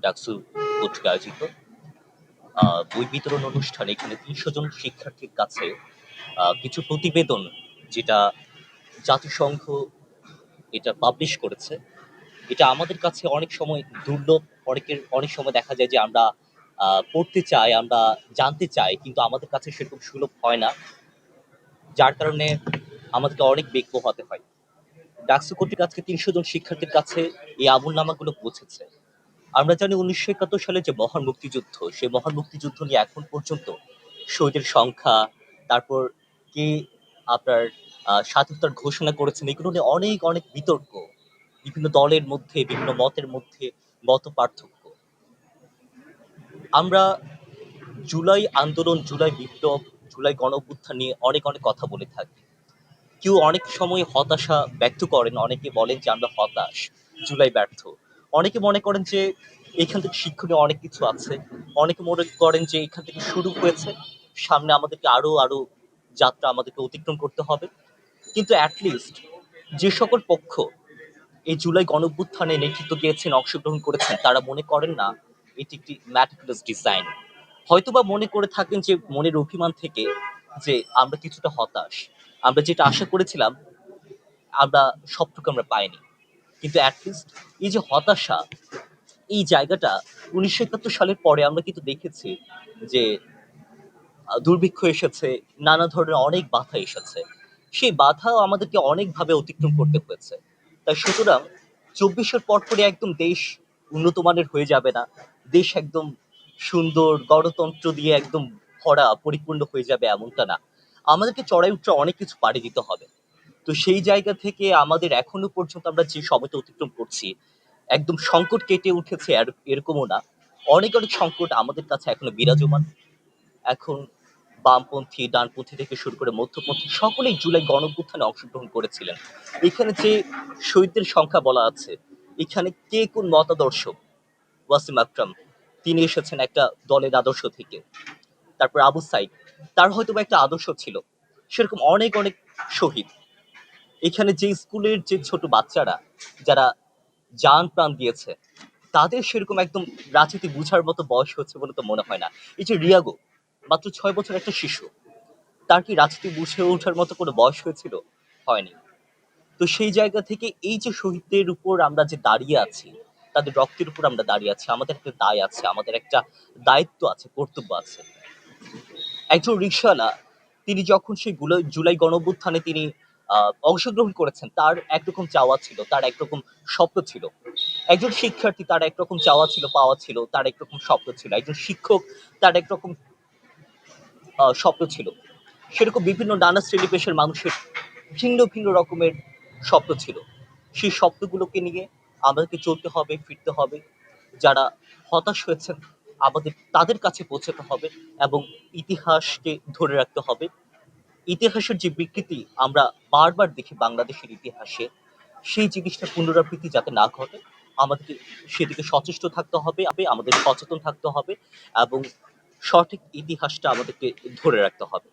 ডাকসু কর্তৃক আয়োজিত বই বিতরণ অনুষ্ঠান। এখানে ৩০০ জন শিক্ষার্থীর কাছে কিছু প্রতিবেদন, যেটা জাতিসংঘ এটা পাবলিশ করেছে। এটা আমাদের কাছে অনেক সময় দুর্লভ। অনেক সময় দেখা যায় যে আমরা পড়তে চাই, আমরা জানতে চাই, কিন্তু আমাদের কাছে সেরকম সুলভ হয় না, যার কারণে আমাদেরকে অনেক বেগ পোহাতে হয়। ডাকসু কর্তৃক আজকে ৩০০ জন শিক্ষার্থীর কাছে এই আমলনামাগুলো পৌঁছেছে। আমরা জানি ১৯৭১ সালে যে মহান মুক্তিযুদ্ধ, সেই মহান মুক্তিযুদ্ধ নিয়ে এখন পর্যন্ত শহীদের সংখ্যা, তারপর কে আপনার স্বাধীনতার ঘোষণা করেছেন, এগুলো নিয়ে অনেক অনেক বিতর্ক, বিভিন্ন দলের মধ্যে, বিভিন্ন মতের মধ্যে মত পার্থক্য। আমরা জুলাই আন্দোলন, জুলাই বিপ্লব, জুলাই গণঅভ্যুত্থান নিয়ে অনেক অনেক কথা বলে থাকি। কেউ অনেক সময় হতাশা ব্যক্ত করেন, অনেকে বলেন যে আমরা হতাশ, জুলাই ব্যর্থ। অনেকে মনে করেন যে এখান থেকে শিক্ষণীয় অনেক কিছু আছে। অনেকে মনে করেন যে এখান থেকে শুরু হয়েছে, সামনে আমাদেরকে আরো আরো যাত্রা আমাদেরকে অতিক্রম করতে হবে। কিন্তু অ্যাটলিস্ট যে সকল পক্ষ এই জুলাই গণঅভ্যুত্থানে নেতৃত্ব দিয়েছেন, অংশগ্রহণ করেছেন, তারা মনে করেন না এটি একটি ম্যাটিকুলাস ডিজাইন। হয়তোবা মনে করে থাকেন যে মনের অভিমান থেকে, যে আমরা কিছুটা হতাশ, আমরা যেটা আশা করেছিলাম আমরা সবটুকু আমরা পাইনি। কিন্তু অ্যাটলিস্ট এই যে হতাশা, এই জায়গাটা ১৯৭১ সালের পরে আমরা কিন্তু দেখেছি যে দুর্ভিক্ষ এসেছে, নানা ধরনের অনেক বাধা এসেছে। সেই বাধাও আমাদেরকে অনেকভাবে অতিক্রম করতে হয়েছে। তাই সুতরাং ২৪-এর পরপরই একদম দেশ উন্নত মানের হয়ে যাবে না। দেশ একদম সুন্দর গণতন্ত্র দিয়ে একদম ভরা পরিপূর্ণ হয়ে যাবে এমনটা না। আমাদেরকে চড়াই উতরাই অনেক কিছু পাড়ি দিতে হবে। তো সেই জায়গা থেকে আমাদের এখনো পর্যন্ত আমরা যে সময়টা অতিক্রম করছি, একদম সংকট কেটে উঠেছে এরকমও না। অনেক অনেক সংকট আমাদের কাছে এখনো বিরাজমান। এখন বামপন্থী, ডানপন্থী থেকে শুরু করে মধ্যপন্থী সকলেই জুলাই গণঅভ্যুত্থানে অংশগ্রহণ করেছিলেন। এখানে যে শহীদদের সংখ্যা বলা আছে, এখানে কে কোন মতাদর্শ, ওয়াসিম আকরাম তিনি এসেছেন একটা দলের আদর্শ থেকে। তারপর আবু সাইদ, তার হয়তো একটা আদর্শ ছিল। সেরকম অনেক অনেক শহীদ। এখানে যে স্কুলের যে ছোট বাচ্চারা যারা জান প্রাণ দিয়েছে, তাদের সেরকম একদম রাজনীতি বুঝার মতো বয়স হচ্ছে বলে তো মনে হয় না। এই যে রিয়াগো, মাত্র ৬ বছর একটা শিশু, তার কি রাজনীতি বুঝে ওঠার মতো কোনো বয়স হয়েছিল? হয়নি। তো সেই জায়গা থেকে এই যে শহীদদের উপর আমরা যে দাঁড়িয়ে আছি, তাদের রক্তের উপর আমরা দাঁড়িয়ে আছি, আমাদের একটা দায় আছে, আমাদের একটা দায়িত্ব আছে, কর্তব্য আছে। একজন রিকশাওয়ালা, তিনি যখন সেই জুলাই গণঅভ্যুত্থানে তিনি অংশগ্রহণ করেছেন, তার একরকম চাওয়া ছিল, তার একরকম স্বপ্ন ছিল। একজন শিক্ষার্থী, তার একরকম চাওয়া ছিল, পাওয়া ছিল, তার একরকম স্বপ্ন ছিল। একজন শিক্ষক, তার একরকম স্বপ্ন ছিল। সেরকম বিভিন্ন নানা শ্রেণী পেশার মানুষের ভিন্ন ভিন্ন রকমের স্বপ্ন ছিল। সেই স্বপ্নগুলোকে নিয়ে আমাদেরকে চলতে হবে, ফিরতে হবে। যারা হতাশ হয়েছেন, আমাদের তাদের কাছে পৌঁছাতে হবে এবং ইতিহাসকে ধরে রাখতে হবে। ইতিহাসের যে বিকৃতি আমরা বারবার দেখি বাংলাদেশের ইতিহাসে, সেই জিনিসটা পুনরাবৃত্তি যাতে না ঘটে, আমাদেরকে সেদিকে সচেষ্ট থাকতে হবে, আমাদের সচেতন থাকতে হবে এবং সঠিক ইতিহাসটা আমাদেরকে ধরে রাখতে হবে।